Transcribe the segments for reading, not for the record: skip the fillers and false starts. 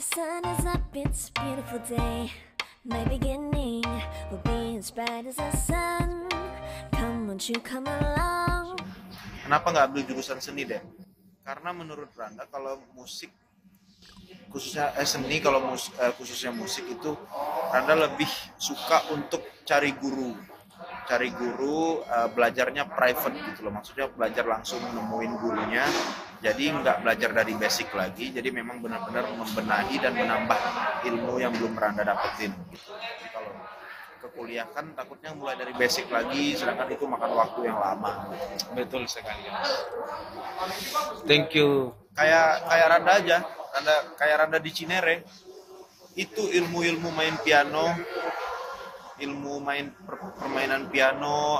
sun is up, it's a beautiful day. My beginning will be as bright as the sun. Come, won't you come along? Kenapa nggak ambil jurusan seni deh? Karena menurut Randa kalau musik khususnya seni khususnya musik itu Randa lebih suka untuk cari guru belajarnya private gitu loh, maksudnya belajar langsung nemuin gurunya, jadi nggak belajar dari basic lagi, jadi memang benar-benar membenahi dan menambah ilmu yang belum Randa dapetin gitu. Jadi kalau ke kuliah kan takutnya mulai dari basic lagi, sedangkan itu makan waktu yang lama. Betul sekali. Thank you. Kayak Randa di Cinere itu ilmu main piano, permainan piano,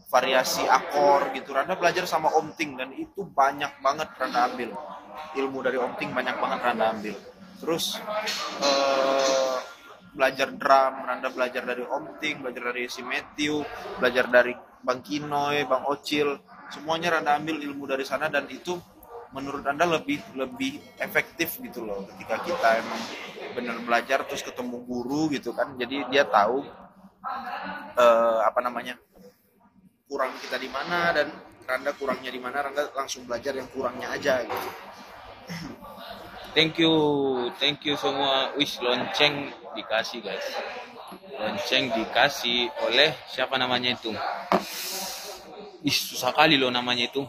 variasi akor gitu. Randa belajar sama Om Ting dan itu banyak banget Randa ambil. Ilmu dari Om Ting banyak banget Randa ambil. Terus belajar drum, Randa belajar dari Om Ting, belajar dari si Matthew, belajar dari Bang Kinoy, Bang Ocil. Semuanya Randa ambil ilmu dari sana dan itu menurut Anda lebih efektif gitu loh ketika kita emang benar belajar terus ketemu guru gitu kan, jadi dia tahu kurang kita di mana dan Randa kurangnya di mana, Randa langsung belajar yang kurangnya aja gitu. Thank you semua. Wish lonceng dikasih guys. Lonceng dikasih oleh siapa namanya itu? Susah kali loh namanya itu.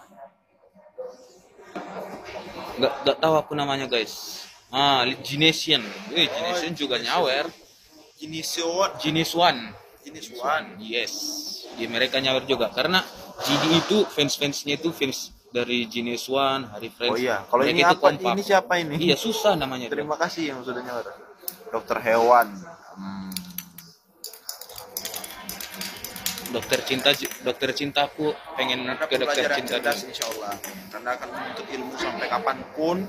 Nggak tahu aku namanya guys. Genesian. Genesian juga nyawer. Jenis One. Yes. Mereka nyawer juga karena GD itu fans-fansnya itu fans dari Jenis One, Hari Friends. Oh iya, kalau ini apa? Kompak. Ini siapa ini? Iya, susah namanya. Terima kasih yang sudah nyawer. Dokter Hewan. Dokter cintaku pengen Randa ke dokter cinta dulu. Insyaallah Randa akan menuntut ilmu sampai kapanpun,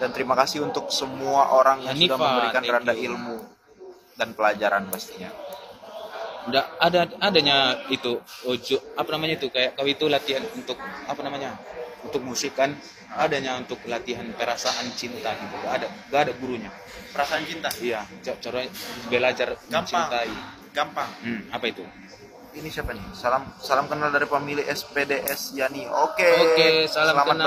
dan terima kasih untuk semua orang yang sudah memberikan Randa ilmu dan pelajaran pastinya. Adanya itu kayak kau itu latihan untuk untuk musik kan, adanya untuk latihan perasaan cinta gitu, gak ada gurunya. Perasaan cinta? Iya, cara belajar mencintai. Gampang. Apa itu? Ini siapa nih? Salam kenal dari pemilih SPDS Yani. Oke, selamat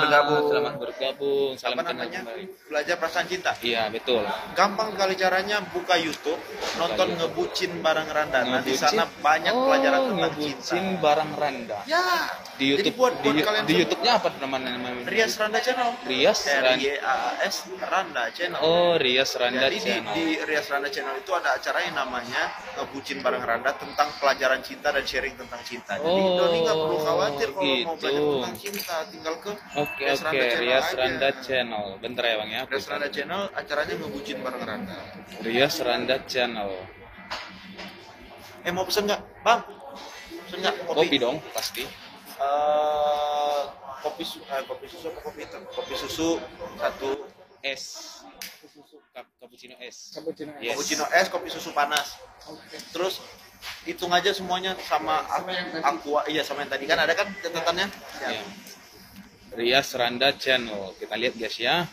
bergabung. Salam kenal kembali. Belajar perasaan cinta. Iya, betul. Gampang kali caranya, buka YouTube, nonton Ngebucin bareng Randa. Nah, di sana banyak pelajaran tentang Ngebucin bareng Randa. Ya. Di YouTube. Jadi buat kalian di YouTube-nya apa namanya? Rias Randa Channel. Rias Randa Channel. Oh, Rias Randa Channel. Jadi di Rias Randa Channel itu ada acara yang namanya Ngebucin bareng Randa tentang pelajaran cinta dan sharing tentang cinta. Jadi Doni nggak perlu khawatir kalau mau belajar tentang cinta, tinggal ke Rias Randa Channel. Bentar ya Bang ya. Rias Randa Channel acaranya Ngebucin bareng Randa. Rias Randa Channel. Mau pesen nggak, Bang? Pesen nggak kopi dong pasti. Kopi susu apa kopi hitam? Kopi susu 1 es. Cappuccino es. Yes. Cappuccino es, kopi susu panas. Terus hitung aja semuanya sama aqua. Iya, sama yang tadi kan ada kan catatannya? Ya. Rias Randa Channel. Kita lihat guys ya.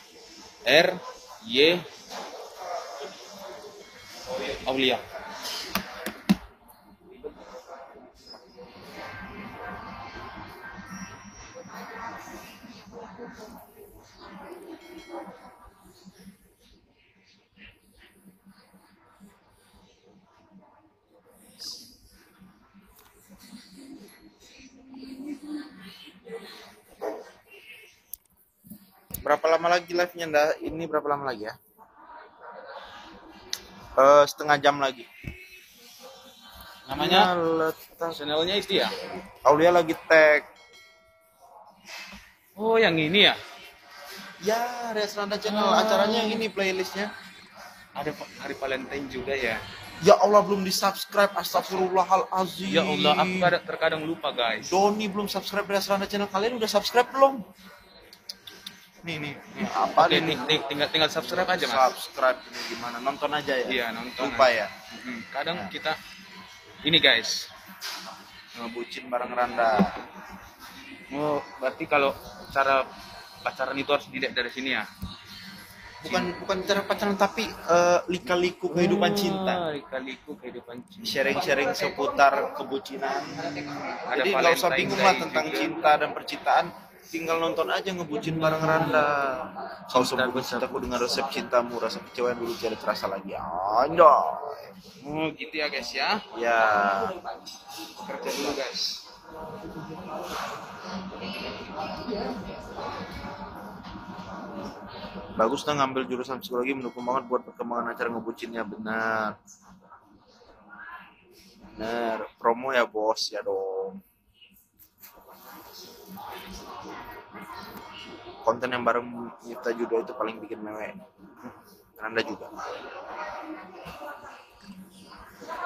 Aulia. Berapa lama lagi live-nya, Nda? Ini berapa lama lagi ya? Setengah jam lagi. Namanya channelnya itu ya? Aulia lagi tag. Oh, yang ini ya? Ya, Rias Randa Channel. Acaranya yang ini playlistnya. Ada hari Valentine juga ya? Ya Allah, belum di-subscribe. Astagfirullahalazim. Ya Allah, aku terkadang lupa guys. Doni belum subscribe Rias Randa Channel. Kalian udah subscribe belum? Nih apa nih? Tinggal subscribe aja Mas. Subscribe ini gimana? Nonton aja ya? Iya, nonton. Lupa ya? Kadang kita ini guys, Ngebucin bareng Randa. Oh, berarti kalau cara pacaran itu harus dilihat dari sini ya? bukan cara pacaran tapi lika-liku kehidupan cinta. Lika-liku kehidupan cinta. Sharing-sharing seputar kebucinan. Ada Jadi nggak usah Valentine bingung Day lah tentang juga. cinta dan percintaan. Tinggal nonton aja ngebucin bareng Randa. Kau sembunyi cintaku dengan resep cintamu, rasa kecewa yang dulu tidak terasa lagi. Anjay. Oh gitu ya guys ya. Ya, Kerja dulu guys. bagus lah ngambil jurusan psikologi, mendukung banget buat perkembangan acara ngebucinnya. Benar. Benar. Promo ya bos, ya dong. Konten yang bareng Miftah Judo itu paling bikin mewek. Randa juga.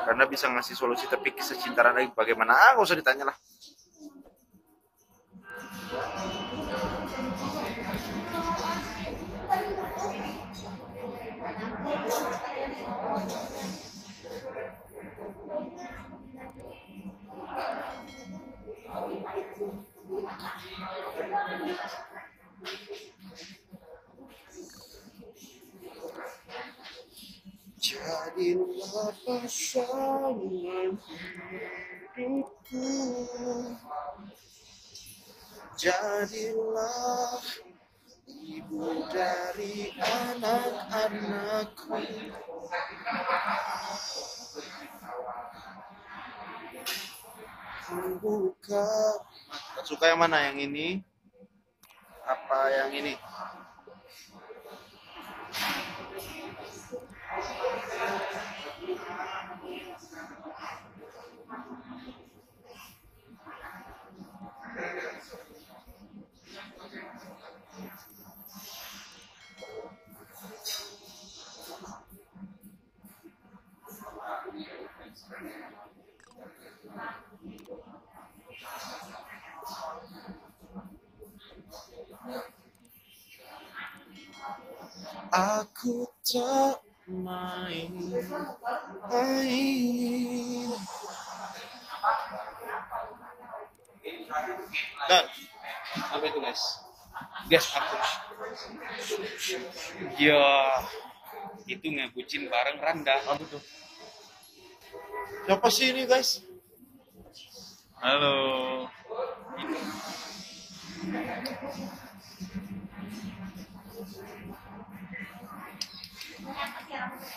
Randa bisa ngasih solusi, tapi kisah cinta Randa bagaimana? Nggak usah ditanya lah. Jadilah pasangan hidupku, jadilah ibu dari anak-anakku. Buka. Suka yang mana? Yang ini? Apa yang ini? Aku tak main-main. Dan Apa itu guys? Gas hapus. Ya, itu ngebucin bareng Randa. apa tuh? Siapa sih ini guys? Halo.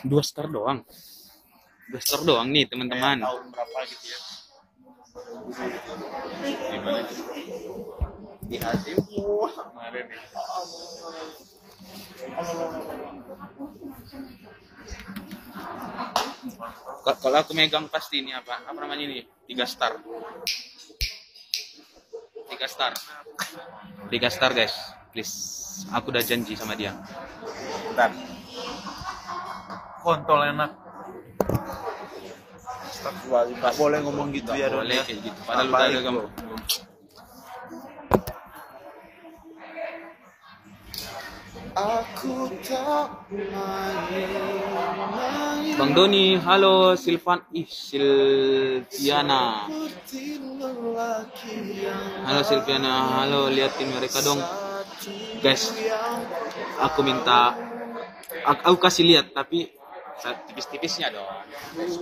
2 star doang. 2 star doang nih teman-teman. Tahun berapa gitu ya? Di hatimu. Kemarin ya. Kalau aku megang pasti ini apa namanya ini 3 star. 3 star. 3 star guys, please. Aku udah janji sama dia. Bentar. Kontol enak. Astagfirullahaladzim, nggak boleh ngomong gitu ya dong Boleh ya. kayak gitu. Padahal Apa udah ada itu? gambar. Aku tak main-main. Bang Doni, halo Silviana. Seperti lelaki yang Halo Silviana, halo liatin mereka dong. Guys, aku minta aku kasih lihat tapi tipis-tipisnya dong.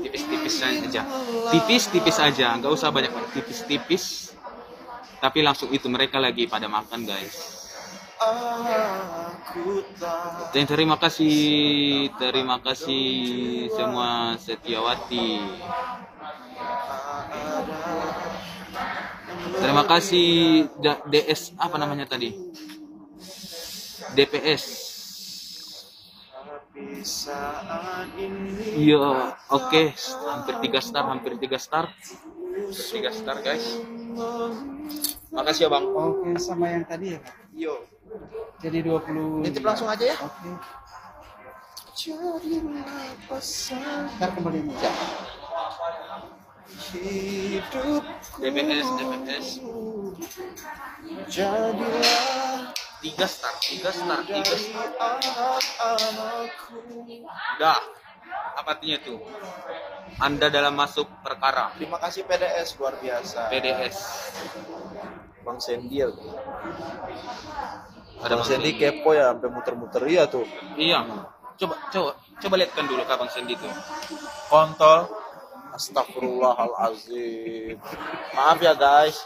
Tipis-tipis aja. Tipis-tipis aja, nggak usah banyak, tipis-tipis. Tapi langsung itu mereka lagi pada makan, guys. aku tak Dan terima kasih semua Setiawati. Terima kasih DS apa namanya tadi? DPS. tapi saat ini Iya, oke. Hampir 3 star, hampir 3 star. 3 star, guys. Makasih ya, Bang. Oke, sama yang tadi ya, Kak? yo Jadi 20. nitip langsung aja ya. Oke. Jadilah pasangan Ntar kembali aja. hidup, DPS. jadilah 3 star. dari anak-anakku. Udah. Apa artinya tuh? Anda dalam masuk perkara. Terima kasih PDS, luar biasa. PDS. Bang Sendiel. Ada Bang Bang Sandy Sandy. kepo ya sampai muter-muter iya tuh. Iya. Coba lihatkan dulu Kak Bang Sandy tuh. Kontol. Astagfirullahalazim. Maaf ya guys.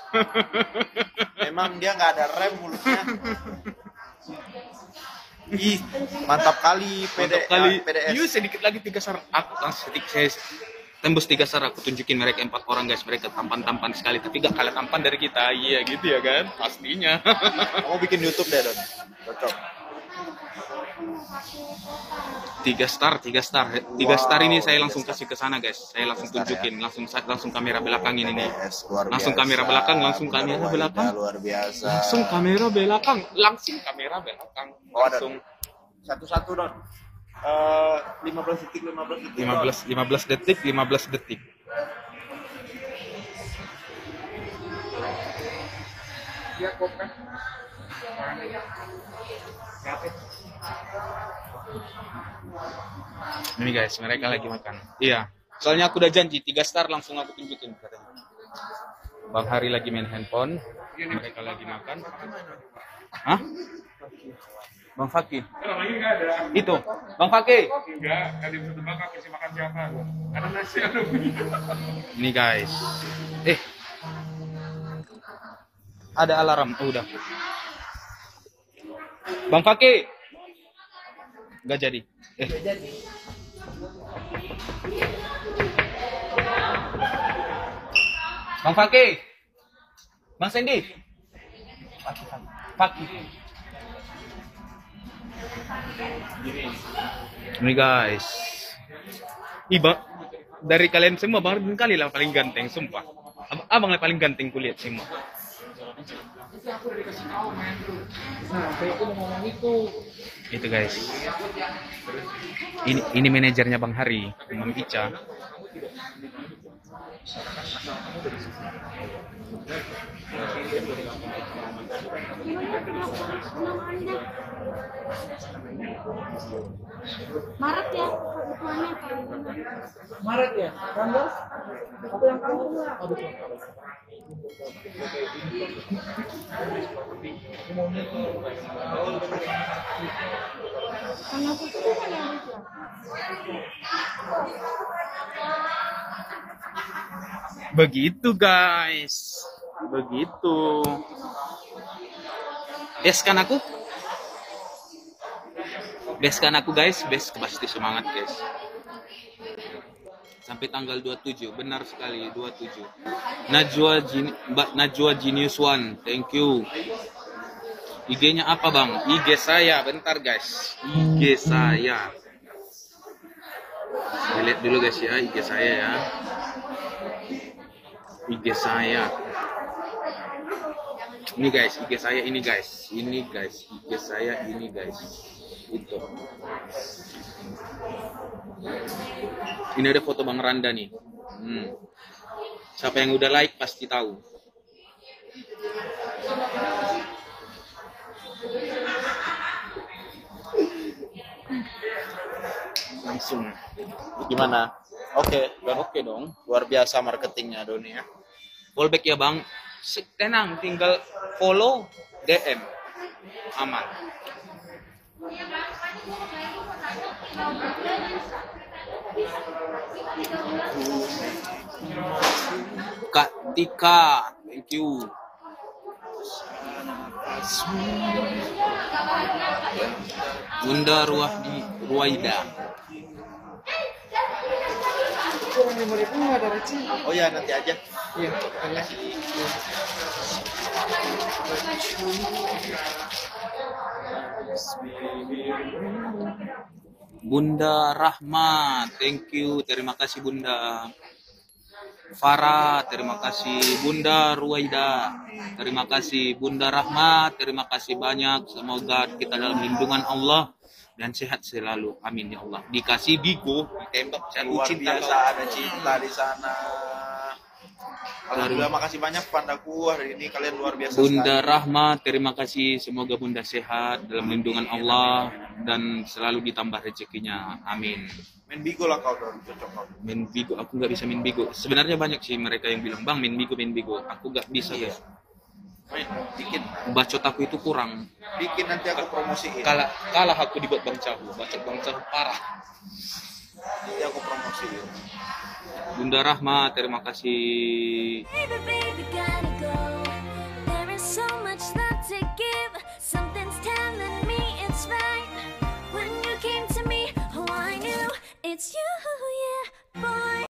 Memang dia nggak ada rem mulutnya. Ih, mantap kali Mantap kali. PDS. Yuk sedikit lagi 3 star. Aku langsung saya tembus 3 star, aku tunjukin mereka 4 orang guys. Mereka tampan-tampan sekali, tapi gak kalah tampan dari kita. Iya gitu ya kan, pastinya. Kamu bikin YouTube deh Don. Cocok. 3 star. 3 star ini saya langsung kasih ke sana guys. Saya langsung tunjukin, langsung kamera belakang ini nih. PDS, luar Langsung biasa. kamera belakang, langsung kamera Wah, belakang. luar biasa. Langsung kamera belakang. Oh, ada. Langsung Satu-satu Don. 15 detik. 15 detik. Ini guys, mereka lagi makan. Iya. Soalnya aku udah janji 3 star langsung aku tunjukin katanya. Bang Hari lagi main handphone, mereka lagi makan. Hah? Bang Fakih. Itu, Bang Fakih. Ini guys. Ada alarm. Oh, udah. Bang Fakih. Nggak jadi. Bang Fakih. Bang Sandy. Fakih. Ini guys. Iba dari kalian semua Bang Ridwan kali lah paling ganteng, sumpah. Abang lah paling ganteng kulihat semua. Itu guys. Ini manajernya Bang Hari, Imam Ica. Maret ya, kebutuhannya Maret ya? Tanggal? Apa yang kamu punya? Oh, betul. tanggal 7 kan ya, Rit, ya? Begitu guys. Begitu. Beskan aku. Beskan aku guys. Bes pasti semangat guys. Sampai tanggal 27. Benar sekali 27. Mbak Najwa Genius One. Thank you. IG-nya apa bang? IG saya. Bentar guys. IG saya. Saya lihat dulu guys ya. IG saya ya. IG saya. Ini guys, IG saya ini guys. Ini guys, IG saya ini guys. Itu. Ini ada foto Bang Randa nih. Siapa yang udah like pasti tahu. Langsung. Gimana? Oke, Don. Oke dong. Luar biasa marketingnya Doni ya. Fallback ya bang. Tenang, tinggal follow DM. Aman. Kak Tika, thank you. Bunda Ruwaida. Kurang 5.000 nggak ada receh. Oh ya, nanti aja. Iya. Bunda Rahmat, thank you, terima kasih Bunda. Farah, terima kasih. Bunda Ruwaida, terima kasih. Bunda Rahmat, terima kasih banyak. Semoga kita dalam lindungan Allah dan sehat selalu. Amin ya Allah. Dikasih bigo, ditembak Luar cinta biasa ada cinta di sana. Alhamdulillah, makasih banyak pandaku hari ini, kalian luar biasa Bunda sekali. Rahmat, terima kasih. Semoga Bunda sehat dalam lindungan Allah dan selalu ditambah rezekinya. Amin. Main bigo lah kau Don, cocok kau. Main Bigo, aku nggak bisa main Bigo. Sebenarnya banyak sih mereka yang bilang, bang main Bigo. Aku nggak bisa Iya. guys. Main, bikin. Bacot aku itu kurang. Bikin nanti aku promosiin. Kalah aku dibuat Bang Cahu. Bacot Bang Cahu parah. Nanti aku promosiin. Bunda Rahma, terima kasih. Baby, baby, gotta